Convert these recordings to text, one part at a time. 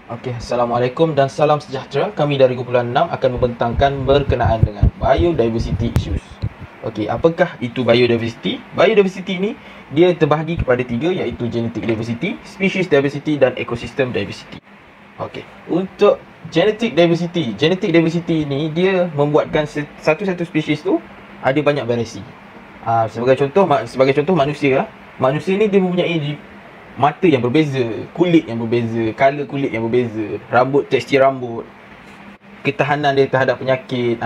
Okey, Assalamualaikum dan salam sejahtera. Kami dari kumpulan 6 akan membentangkan berkenaan dengan biodiversity issues. Okey, apakah itu biodiversity? Biodiversity ni dia terbahagi kepada tiga, iaitu genetic diversity, species diversity dan ecosystem diversity. Okey, untuk genetic diversity ni dia membuatkan satu-satu spesies tu ada banyak variasi. Sebagai contoh manusia lah. Manusia ni dia mempunyai mata yang berbeza, kulit yang berbeza, color kulit yang berbeza, rambut, tekstur rambut, ketahanan dia terhadap penyakit,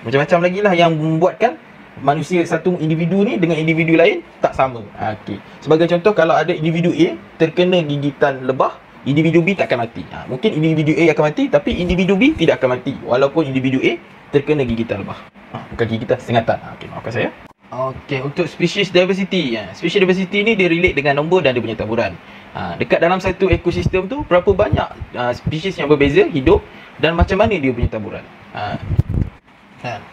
macam-macam lagi lah yang membuatkan manusia satu individu ni dengan individu lain tak sama. Okey. Sebagai contoh, kalau ada individu A terkena gigitan lebah, individu B tak akan mati. Mungkin individu A akan mati tapi individu B tidak akan mati walaupun individu A terkena gigitan lebah. Bukan gigitan, sengatan. Okey, maafkan saya. Okey, untuk species diversity. Species diversity ni dia relate dengan nombor dan dia punya taburan. Dekat dalam satu ekosistem tu berapa banyak spesies yang berbeza hidup dan macam mana dia punya taburan.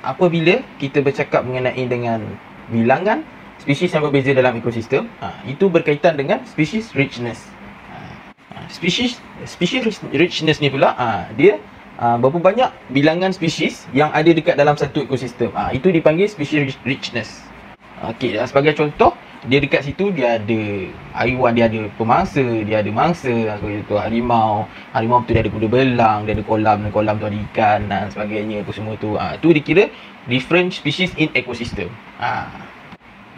Apabila kita bercakap mengenai dengan bilangan spesies yang berbeza dalam ekosistem, itu berkaitan dengan species richness. Species richness ni pula dia berapa banyak bilangan spesies yang ada dekat dalam satu ekosistem. Itu dipanggil species richness. Okey, sebagai contoh, dia dekat situ dia ada haiwan, dia ada pemangsa, dia ada mangsa, seperti tu harimau. Harimau tu dia ada kuda belang, dia ada kolam tu ada ikan dan sebagainya, apa semua tu. Tu dikira different species in ecosystem.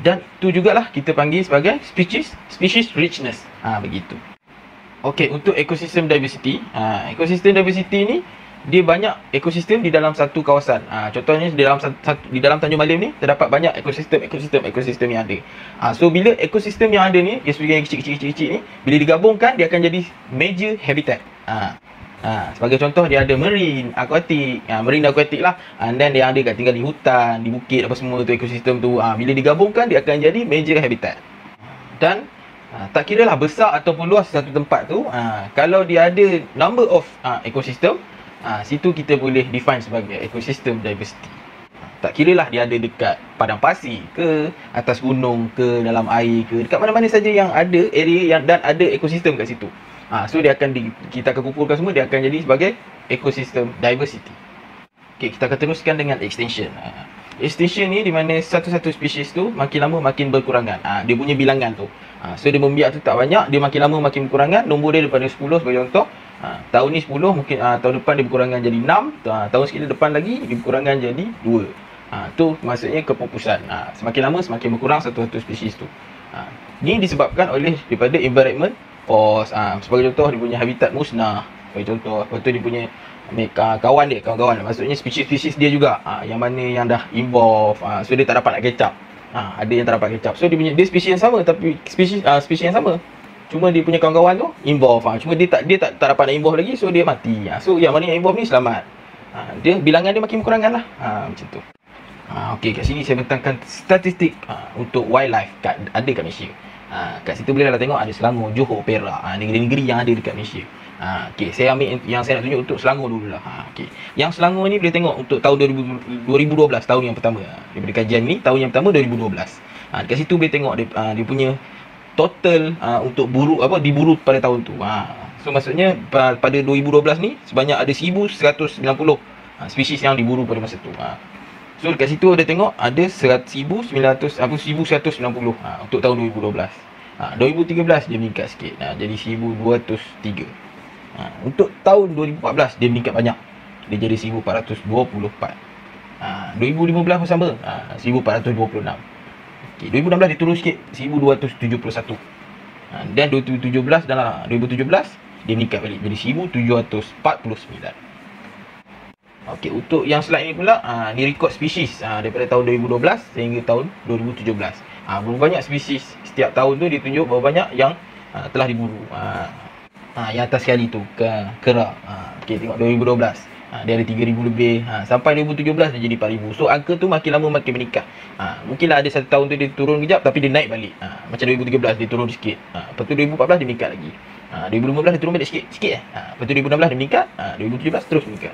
Dan tu jugalah kita panggil sebagai species richness. Begitu. Okey, untuk ecosystem diversity. Ecosystem diversity ni dia banyak ekosistem di dalam satu kawasan. Contohnya di dalam Tanjung Malim ni terdapat banyak ekosistem yang ada. So bila ekosistem yang ada ni, yang kecil-kecil ni, bila digabungkan dia akan jadi major habitat. Sebagai contoh, dia ada marine aquatic lah. And then dia ada tinggal di hutan, di bukit, apa semua tu ekosistem tu. Bila digabungkan dia akan jadi major habitat. Dan tak kira lah besar ataupun luas satu tempat tu, kalau dia ada number of ekosistem, situ kita boleh define sebagai ecosystem diversity. Tak kira lah dia ada dekat padang pasir ke, atas gunung ke, dalam air ke, dekat mana-mana saja yang ada area dan ada ekosistem kat situ. So dia akan kita akan kumpulkan semua, dia akan jadi sebagai ecosystem diversity. Okey, kita akan teruskan dengan extinction. Extinction ni di mana satu-satu spesies tu makin lama makin berkurangan. Dia punya bilangan tu. So dia membiak tu tak banyak, dia makin lama makin berkurangan. Nombor dia daripada 10 sebagai contoh. Tahun ni 10, mungkin tahun depan dia berkurangan jadi 6, tahun sekitar depan lagi dia berkurangan jadi 2. Tu maksudnya kepupusan. Semakin lama semakin berkurang satu-satu spesies tu. Ni disebabkan oleh daripada environment force. Sebagai contoh, dia punya habitat musnah. Sebagai contoh, lepas tu dia punya kawan-kawan, maksudnya spesies-spesies dia juga yang mana yang dah evolve. So dia tak dapat nak catch up. Ada yang tak dapat catch up. So dia spesies yang sama, tapi spesies yang sama, cuma dia punya kawan-kawan tu evolve. Cuma dia tak dapat nak evolve lagi, so dia mati. So yang mana yang evolve ni selamat. Dia bilangan dia makin berkurangan lah. Macam tu. Okey, kat sini saya bentangkan statistik untuk wildlife ada kat Malaysia. Kat situ boleh lah tengok ada Selangor, Johor, Perak, negeri-negeri yang ada dekat Malaysia. Okey, saya ambil yang saya nak tunjuk untuk Selangor dululah. Okey. Yang Selangor ni boleh tengok untuk tahun 2012, tahun yang pertama. Daripada kajian ni, tahun yang pertama 2012. Dekat situ boleh tengok dia punya total untuk diburu pada tahun tu. So maksudnya pada 2012 ni sebanyak ada 1190 spesies yang diburu pada masa tu. So dekat situ ada tengok ada 1190 untuk tahun 2012. 2013 dia meningkat sikit, jadi 1203. Untuk tahun 2014 dia meningkat banyak, dia jadi 1424. 2015 pun sama, 1426. Okay, 2016 dia turun sikit, 1271. Dan 2017 dia meningkat balik jadi 1749. Okey, untuk yang slide ni pula, ni rekod spesies daripada tahun 2012 sehingga tahun 2017. Berapa banyak spesies setiap tahun tu dia tunjuk berapa banyak yang telah diburu. Yang atas sekali tu kera. Okey, tengok 2012. Dia ada 3,000 lebih. Sampai 2017 dia jadi 4,000. So angka tu makin lama makin meningkat. Mungkinlah ada satu tahun tu dia turun kejap tapi dia naik balik. Macam 2013 dia turun sikit. Lepas tu 2014 dia meningkat lagi. 2015 dia turun balik sikit. Lepas tu 2016 dia meningkat. 2017 terus meningkat.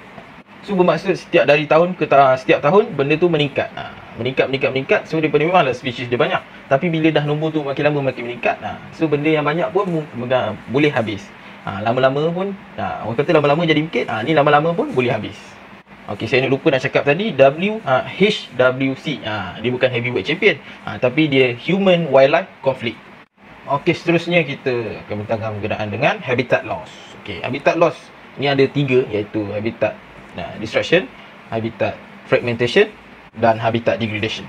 So bermaksud setiap tahun benda tu meningkat. Meningkat. So daripada memanglah spesies dia banyak, tapi bila dah nombor tu makin lama makin meningkat, so benda yang banyak pun boleh habis. Lama-lama pun orang kata lama-lama jadi bukit, ni lama-lama pun boleh habis. Okey, saya lupa nak cakap tadi HWC. Dia bukan heavyweight champion, tapi dia human wildlife conflict. Okey, seterusnya kita akan berkenaan dengan habitat loss. Okey, habitat loss ni ada 3, iaitu habitat destruction, habitat fragmentation dan habitat degradation.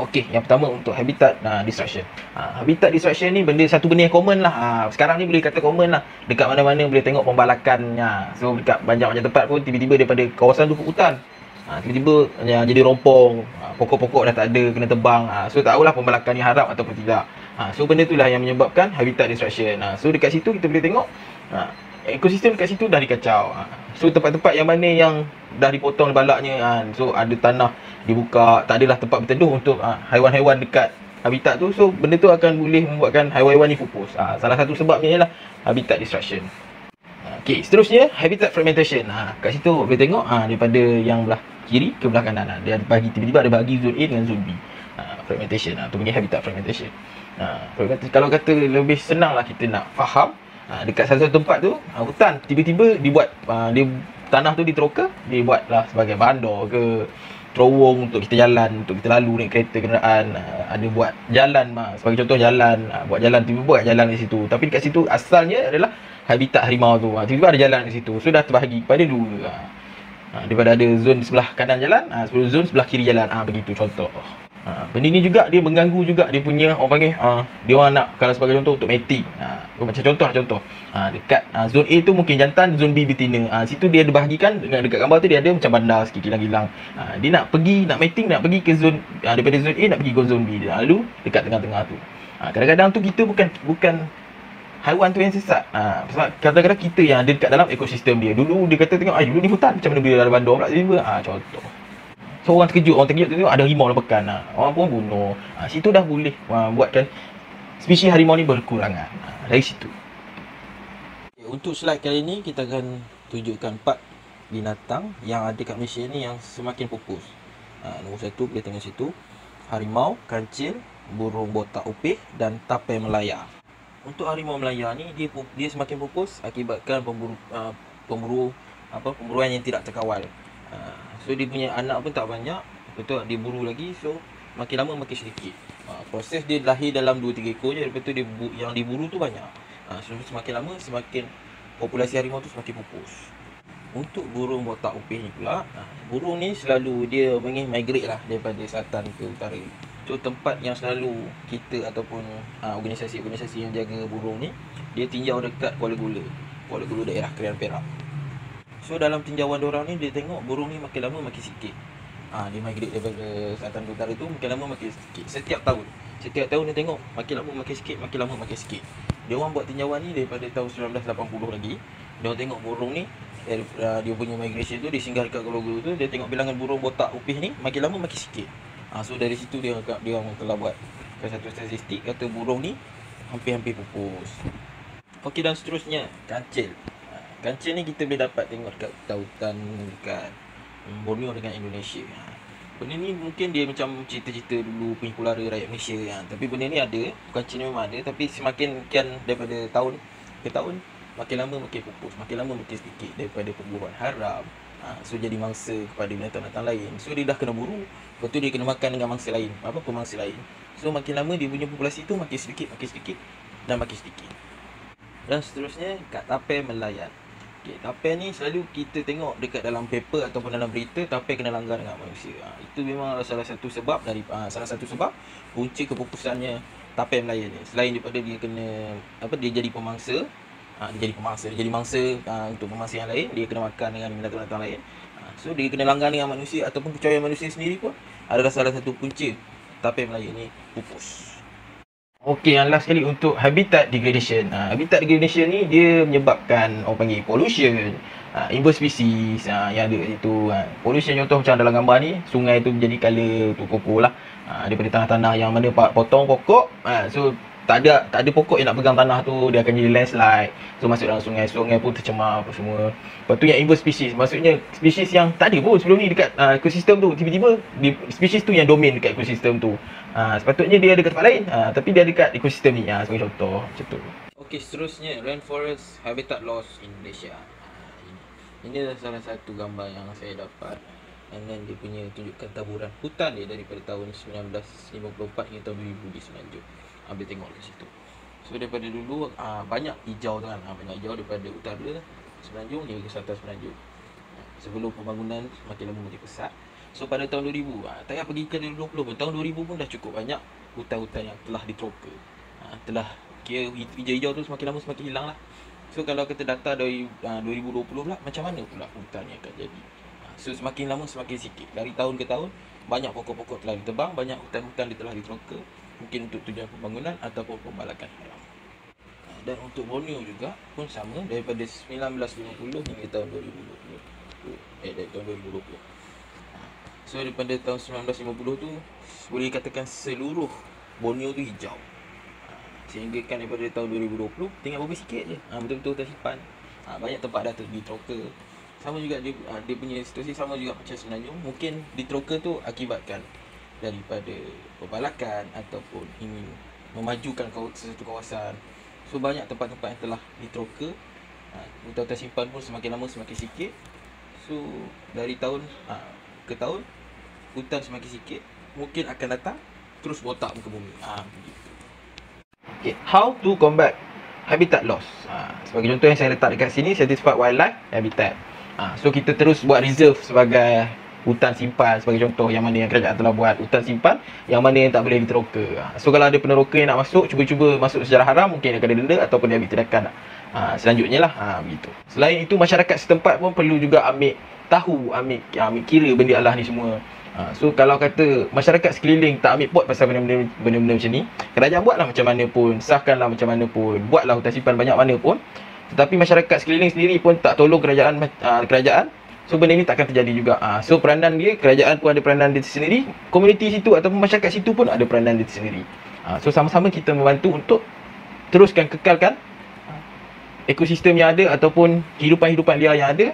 Okey, yang pertama untuk habitat destruction. Habitat destruction ni satu benda yang common lah. Sekarang ni boleh kata common lah. Dekat mana-mana boleh tengok pembalakannya. So dekat banyak tempat pun tiba-tiba daripada kawasan tu hutan, tiba-tiba jadi rompong, pokok-pokok dah tak ada, kena tebang. So tak tahulah pembalakan ni haram ataupun tidak. So benda itulah yang menyebabkan habitat destruction. So dekat situ kita boleh tengok ekosistem dekat situ dah dikacau. So tempat-tempat yang mana yang dah dipotong balaknya, so ada tanah dibuka, tak adalah tempat berteduh untuk haiwan-haiwan dekat habitat tu. So benda tu akan boleh membuatkan haiwan-haiwan ni pupus. Salah satu sebabnya ialah habitat destruction. Okey, seterusnya habitat fragmentation. Kat situ boleh tengok daripada yang belah kiri ke belah kanan, dia bagi tiba-tiba ada bagi zone A dengan zone B. Fragmentation tu panggil habitat fragmentation. Kalau kata lebih senang lah kita nak faham, dekat satu tempat tu hutan, tiba-tiba dibuat tanah tu diteroka, dibuatlah sebagai bandar ke terowong untuk kita jalan, untuk kita lalu naik kereta kenderaan. Ada buat jalan, sebagai contoh jalan, buat jalan, tiba-tiba buat jalan di situ. Tapi dekat situ asalnya adalah habitat harimau tu. Tiba-tiba ada jalan di situ, so dah terbahagi kepada 2. Daripada ada zon sebelah kanan jalan, zon sebelah kiri jalan, begitu contoh. Benda ni juga dia mengganggu juga dia punya, orang panggil dia orang nak, kalau sebagai contoh untuk mating, macam contoh dekat zon A tu mungkin jantan, zon B betina. Situ dia ada bahagikan, dengan dekat gambar tu dia ada macam bandar sikit, kilang-kilang. Dia nak pergi, nak mating, nak pergi ke zon daripada zon A nak pergi ke zon B, lalu dekat tengah-tengah tu. Kadang-kadang tu kita bukan haiwan tu yang sesat. Sebab kadang-kadang kita yang ada dekat dalam ekosistem dia. Dulu dia kata tengok, dulu ni hutan, macam mana bila ada bandar pula tiba-tiba. Contoh. So orang terkejut tengok ada harimau lepakan. Orang pun bunuh. Situ dah boleh buatkan spesies harimau ni berkurangan. Dari situ. Untuk slide kali ni kita akan tunjukkan 4 binatang yang ada kat Malaysia ni yang semakin pupus. Nombor 1 boleh tengok situ, harimau, kancil, burung botak upih dan tapai Melaya. Untuk harimau Melaya ni dia semakin pupus akibatkan pemburuan yang tidak terkawal. So dia punya anak pun tak banyak, betul, dia buru lagi, so makin lama makin sedikit. Proses dia lahir dalam 2-3 ekor je, lepas tu yang diburu tu banyak. So semakin lama semakin populasi harimau tu semakin pupus. Untuk burung botak upih ni pula, burung ni selalu dia migrate lah daripada selatan ke utara. So tempat yang selalu kita ataupun organisasi-organisasi yang jaga burung ni, dia tinjau dekat Kuala Gulu daerah Krian Perak. So dalam tinjauan diorang ni, dia tengok burung ni makin lama makin sikit. Dia migrate daripada selatan ke utara tu, makin lama makin sikit. Setiap tahun dia tengok makin lama makin sikit, makin lama makin sikit. Dia orang buat tinjauan ni daripada tahun 1980 lagi. Dia orang tengok burung ni, dia punya migration tu, dia singgah dekat Kuala Gulu tu, dia tengok bilangan burung botak upih ni makin lama makin sikit. So dari situ dia orang telah buat satu statistik, kata burung ni hampir-hampir pupus. Okey, dan seterusnya kancil. Kancil ni kita boleh dapat tengok dekat hutan dekat Borneo dengan Indonesia. Benda ni mungkin dia macam cerita-cerita dulu penyeluruh rakyat Malaysia tapi benda ni ada, kancil ni memang ada, tapi semakin kian daripada tahun ke tahun, makin lama makin pupus, makin lama makin sedikit daripada perburuan haram. So jadi mangsa kepada binatang-binatang lain. So dia dah kena buru, lepas tu dia kena makan dengan mangsa lain, pemangsa lain. So makin lama dia punya populasi tu makin sedikit dan makin sedikit. Dan seterusnya kat tapai Melayan. Tapai ni selalu kita tengok dekat dalam paper ataupun dalam berita, tapai kena langgar dengan manusia. Itu memang salah satu sebab punca kepupusannya tapai Melayan ni. Selain daripada dia kena dia jadi pemangsa, dia jadi mangsa untuk pemangsa yang lain, dia kena makan dengan binatang-binatang lain. So dia kena langgar dengan manusia ataupun kecoyan manusia sendiri pun adalah salah satu punca tapai Melayan ni pupus. Okey, yang last sekali untuk habitat degradation. Habitat degradation ni dia menyebabkan orang panggil pollution, invasive species yang ada kat situ. Pollution contoh macam dalam gambar ni, sungai tu menjadi colour tu pokok lah. Daripada tanah-tanah yang mana potong pokok, so tak ada pokok yang nak pegang tanah tu, dia akan jadi landslide. So masuk dalam sungai pun tercemar apa semua. Lepas tu yang invasive species, maksudnya spesies yang tak ada pun sebelum ni dekat ekosistem tu, tiba-tiba spesies tu yang domain dekat ekosistem tu. Sepatutnya dia ada kat tempat lain, tapi dia ada dekat ekosistem ni, sebagai contoh macam tu. Okey, seterusnya rainforest habitat loss in Malaysia. Ini adalah salah satu gambar yang saya dapat. And then dia punya tunjukkan taburan hutan dia daripada tahun 1954 hingga tahun 2000 di Semenanjung. Boleh tengok di situ. So daripada dulu banyak hijau tu kan, banyak hijau daripada utara Semenanjung hingga ke selatan Semenanjung. Sebelum pembangunan makin lama makin pesat. So pada tahun 2000, tak payah pergi ke 2020 pun, tahun 2000 pun dah cukup banyak hutan-hutan yang telah ditroka. Telah kira hijau-hijau tu semakin lama semakin hilang lah. So kalau kita data dari 2020 pula, macam mana pula hutan yang akan jadi? So semakin lama semakin sikit. Dari tahun ke tahun, banyak pokok-pokok telah ditebang, banyak hutan-hutan telah ditroka. Mungkin untuk tujuan pembangunan ataupun pembalakan haram. Dan untuk Borneo juga pun sama, daripada 1950 hingga tahun 2020. Dari tahun 2020. So daripada tahun 1950 tu, boleh dikatakan seluruh Borneo tu hijau. Sehingga kan daripada tahun 2020 tinggal beberapa sikit je. Betul-betul hutan simpan. Banyak tempat dah ditroka. Sama juga dia punya situasi sama juga macam Semenanjung. Mungkin ditroka tu akibatkan daripada pembalakan ataupun ingin memajukan sesuatu kawasan. So banyak tempat-tempat yang telah ditroka. Hutan-hutan simpan pun semakin lama semakin sikit. So dari tahun ke tahun hutan semakin sikit. Mungkin akan datang terus botak muka bumi. Begitu. Okay, how to combat habitat loss. Sebagai contoh yang saya letak dekat sini, Satisfied Wildlife Habitat. So kita terus buat reserve sebagai hutan simpan, sebagai contoh yang mana yang kerajaan telah buat hutan simpan, yang mana yang tak boleh diteroka. So kalau ada peneroka yang nak masuk, cuba-cuba masuk secara haram, mungkin akan ada denda ataupun dia ambil tindakan selanjutnya lah. Begitu. Selain itu, masyarakat setempat pun perlu juga ambil kira benda Allah ni semua. So kalau kata masyarakat sekeliling tak ambil pot pasal benda-benda macam ni, kerajaan buatlah macam mana pun, sahkanlah macam mana pun, buatlah hutan simpan banyak mana pun, tetapi masyarakat sekeliling sendiri pun tak tolong kerajaan, so benda ni takkan terjadi juga. So peranan dia, kerajaan pun ada peranan dia sendiri, komuniti situ ataupun masyarakat situ pun ada peranan dia sendiri. So sama-sama kita membantu untuk teruskan kekalkan ekosistem yang ada ataupun kehidupan-kehidupan liar yang ada,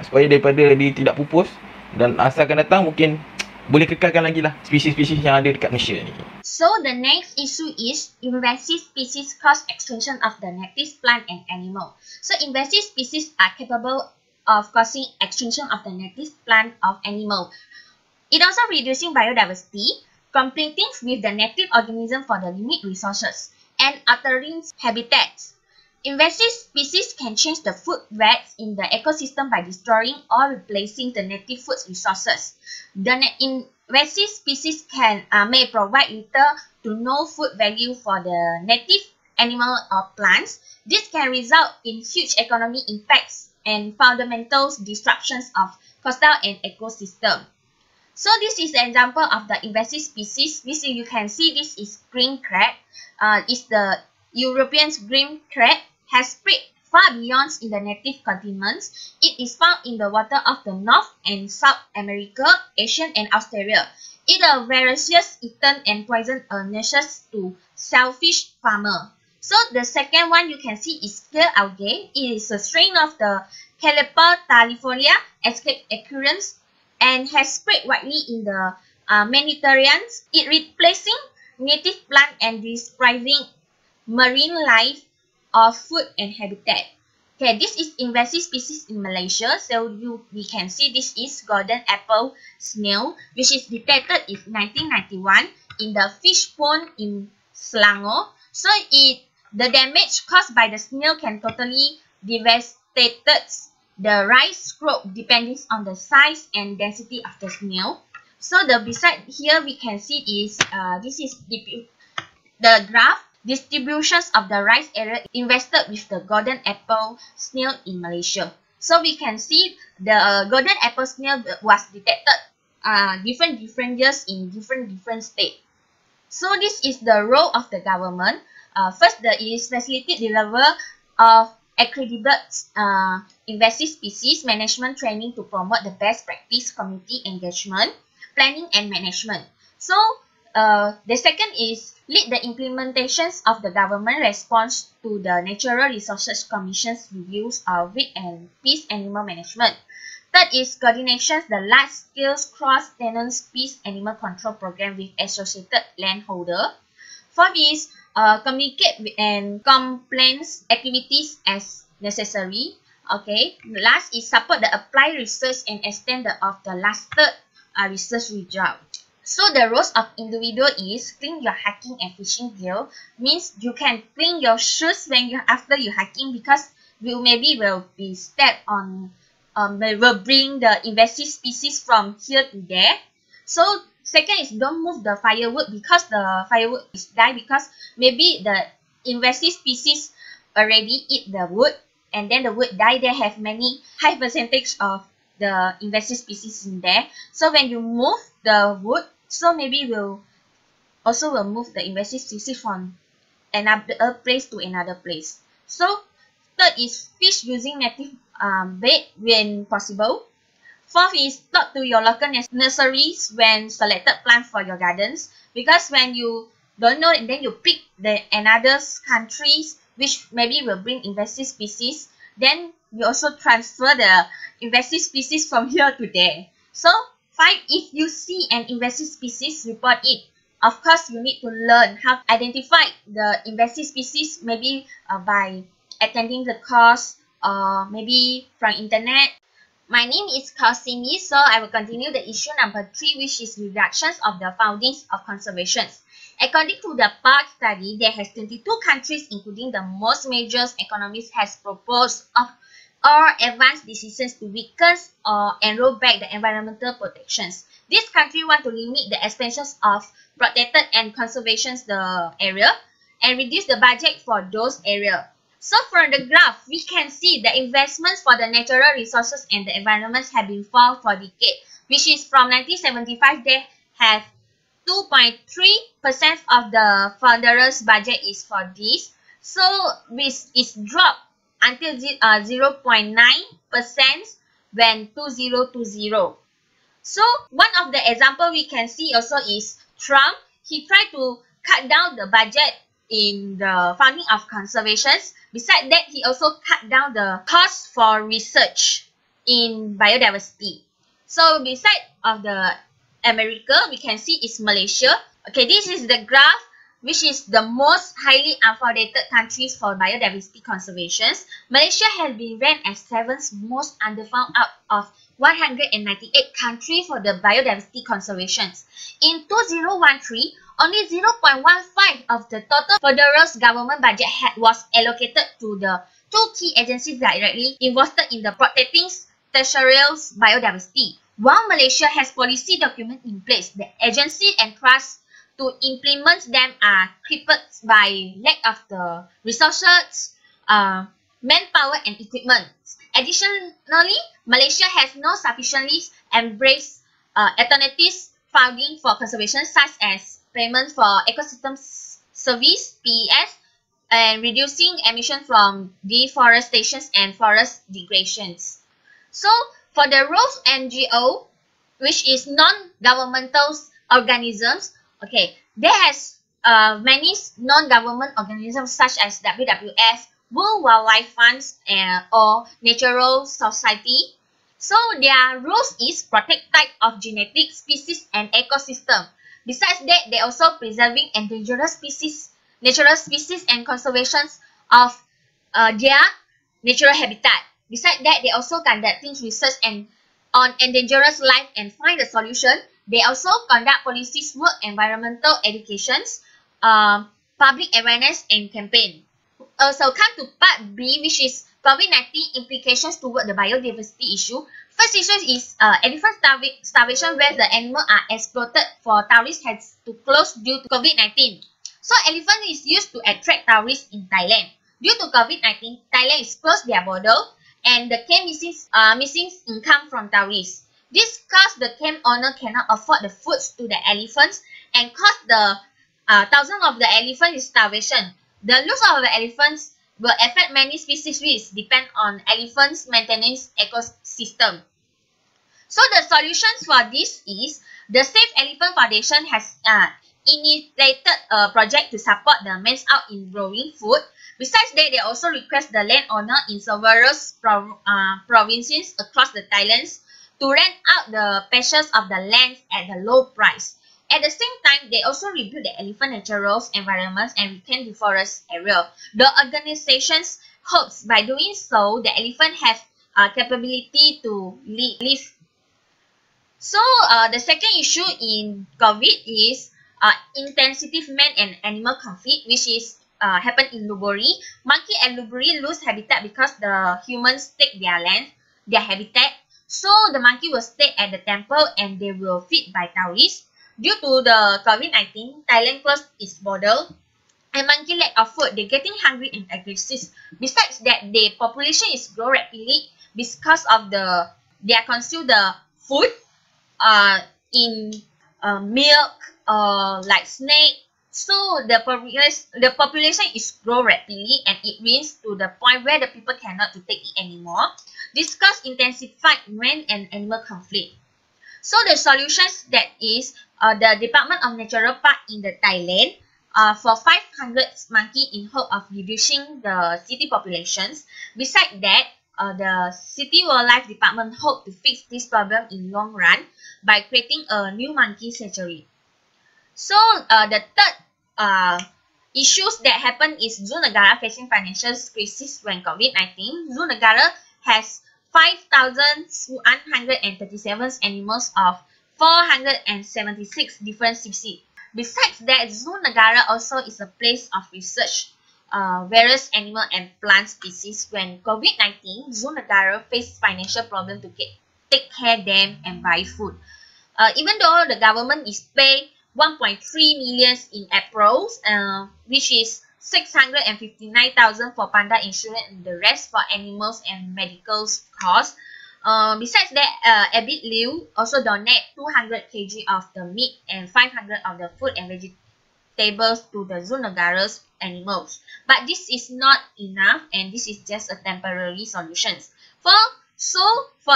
supaya daripada dia tidak pupus, dan asalkan datang mungkin boleh kekalkan lagi lah spesies-spesies yang ada dekat Malaysia ni. So the next issue is invasive species cause extinction of the native plant and animal. So invasive species are capable of causing extinction of the native plant of animal. It also reducing biodiversity, competing with the native organism for the limited resources, and altering habitats. Invasive species can change the food webs in the ecosystem by destroying or replacing the native food resources. The invasive species may provide little to no food value for the native animal or plants. This can result in huge economic impacts and fundamental disruptions of coastal and ecosystem. So this is an example of the invasive species. This you can see this is green crab. Is the European green crab. Has spread far beyond in the native continents. It is found in the water of the North and South America, Asia, and Australia. It is voracious, eaten and poison nurses to shellfish farmer. So the second one you can see is scale algae. It is a strain of the Caliper talifolia escape occurrence and has spread widely in the Mediterranean. It replacing native plant and depriving marine life of food and habitat. Okay, this is invasive species in Malaysia. So we can see this is golden apple snail, which is detected in 1991 in the fish pond in Selangor. So the damage caused by the snail can totally devastate the rice crop depending on the size and density of the snail. So the beside here we can see is this is the graph. Distributions of the rice area invested with the golden apple snail in Malaysia. So we can see the golden apple snail was detected different years in different states. So this is the role of the government. First, there is facilitate the level of accredited invasive species management training to promote the best practice community engagement, planning and management. So the second is lead the implementations of the government response to the Natural Resources Commission's reviews of weed and peace animal management. Third is coordinations the large-scale cross-tenant peace animal control program with associated landholder. Fourth is communicate and complaints activities as necessary. Okay, last is support the applied research and extend of the lasted research result. So the roles of individual is clean your hiking and fishing gear. Means you can clean your shoes when you after you hiking, because you maybe will be step on will bring the invasive species from here to there. So second is don't move the firewood, because the firewood is die because maybe the invasive species already eat the wood, and then the wood die. They have many high percentage of the invasive species in there. So when you move the wood, so maybe will move the invasive species from another place to another place. So third is fish using native bait when possible. Fourth is talk to your local nurseries when selected plant for your gardens, because when you don't know and then you pick the another countries which maybe will bring invasive species, then you also transfer the invasive species from here to there. So 5, if you see an invasive species, report it. Of course, you need to learn how to identify the invasive species, maybe by attending the course or maybe from internet. My name is Kausimi, so I will continue the issue number 3, which is reductions of the foundings of conservation. According to the PARC study, there has 22 countries, including the most major economies, has proposed or advanced decisions to weaken or enroll back the environmental protections. This country want to limit the expansions of protected and conservation the area and reduce the budget for those areas. So from the graph, we can see the investments for the natural resources and the environment have been fall for decades, which is from 1975 they have 2.3% of the founder's budget is for this. So this is dropped until 0.9% when 2020. So one of the example we can see also is Trump. He tried to cut down the budget in the funding of conservations. Besides that, he also cut down the cost for research in biodiversity. So beside of the America, we can see is Malaysia. Okay, this is the graph which is the most highly unfounded countries for biodiversity conservation. Malaysia has been ranked as 7th most underfound out of 198 countries for the biodiversity conservation. In 2013, only 0.15 of the total federal government budget was allocated to the 2 key agencies directly involved in the protecting terrestrial biodiversity. While Malaysia has policy document in place, the agency and trust to implement them are crippled by lack of the resources, manpower and equipment. Additionally, Malaysia has not sufficiently embraced alternative funding for conservation, such as payment for ecosystem service (PES) and reducing emission from deforestation and forest degradations. So for the role NGO, which is non-governmental organisms, okay, there has many non-government organisms such as WWF, World Wildlife Funds, or Natural Society. So their roles is protect type of genetic species and ecosystem. Besides that, they also preserving endangered species, natural species and conservation of their natural habitat. Besides that, they also conducting research on endangered life and find a solution. They also conduct policies work, environmental educations, public awareness and campaign. Also come to part B, which is COVID-19 implications toward the biodiversity issue. First issue is elephant starvation, where the animals are exploited for tourists has to close due to COVID-19. So elephant is used to attract tourists in Thailand. Due to COVID-19, Thailand is closed their border and the camp missing income from tourists. This caused the camp owner cannot afford the foods to the elephants and caused the thousands of the elephants in starvation. The loss of the elephants will affect many species which depend on elephants' maintenance ecosystem. So the solutions for this is the Save Elephant Foundation has initiated a project to support the men out in growing food. Besides that, they also request the landowner in several provinces across the Thailand to rent out the patches of the land at a low price. At the same time, they also rebuild the elephant natural environments and retain the forest area. The organizations hopes by doing so, the elephant have capability to live. So the second issue in COVID is intensive man and animal conflict, which is happened in Luburi. Monkey and Luburi lose habitat because the humans take their land, their habitat. So the monkey will stay at the temple and they will feed by tourists. Due to the COVID-19, Thailand closed its border and monkey lack of food. They're getting hungry and aggressive. Besides that, the population is grow rapidly because of they consume the food in milk like snake. So the population is grow rapidly and it reaches to the point where the people cannot to take it anymore. This cause intensified man and animal conflict. So the solutions that is the Department of Natural Park in the Thailand for 500 monkey in hope of reducing the city populations. Besides that, the City Wildlife Department hope to fix this problem in long run by creating a new monkey sanctuary. So the third issues that happen is Zoo Negara facing financial crisis when COVID-19. Zoo Negara has 5,137 animals of 476 different species. Besides that, Zoo Negara also is a place of research various animal and plant species. When COVID-19, Zoo Negara faced financial problem to take care of them and buy food. Even though the government is paying 1.3 million in April, which is 659,000 for panda insurance and the rest for animals and medical costs. Besides that, Abid Liu also donate 200 kg of the meat and 500 of the food and vegetables to the Zoo Negara's animals. But this is not enough and this is just a temporary solution. For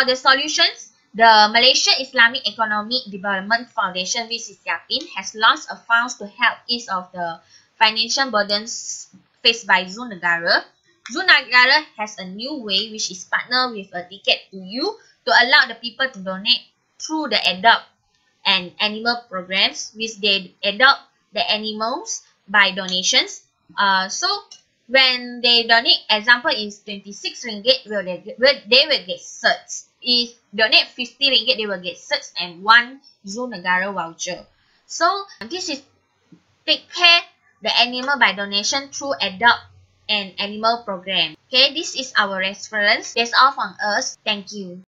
the solutions, the Malaysia Islamic Economic Development Foundation, which is YAPIN, has launched a fund to help ease of the financial burdens faced by Zoo Negara. Zoo Negara has a new way which is partner with a Ticket to You to allow the people to donate through the adopt and animal programs, which they adopt the animals by donations. So when they donate, example is 26 ringgit, they will get certs. If donate 50 ringgit, they will get certs and 1 Zoo Negara voucher. So this is take care the animal by donation through adopt and animal program. Okay, this is our reference. That's all from us. Thank you.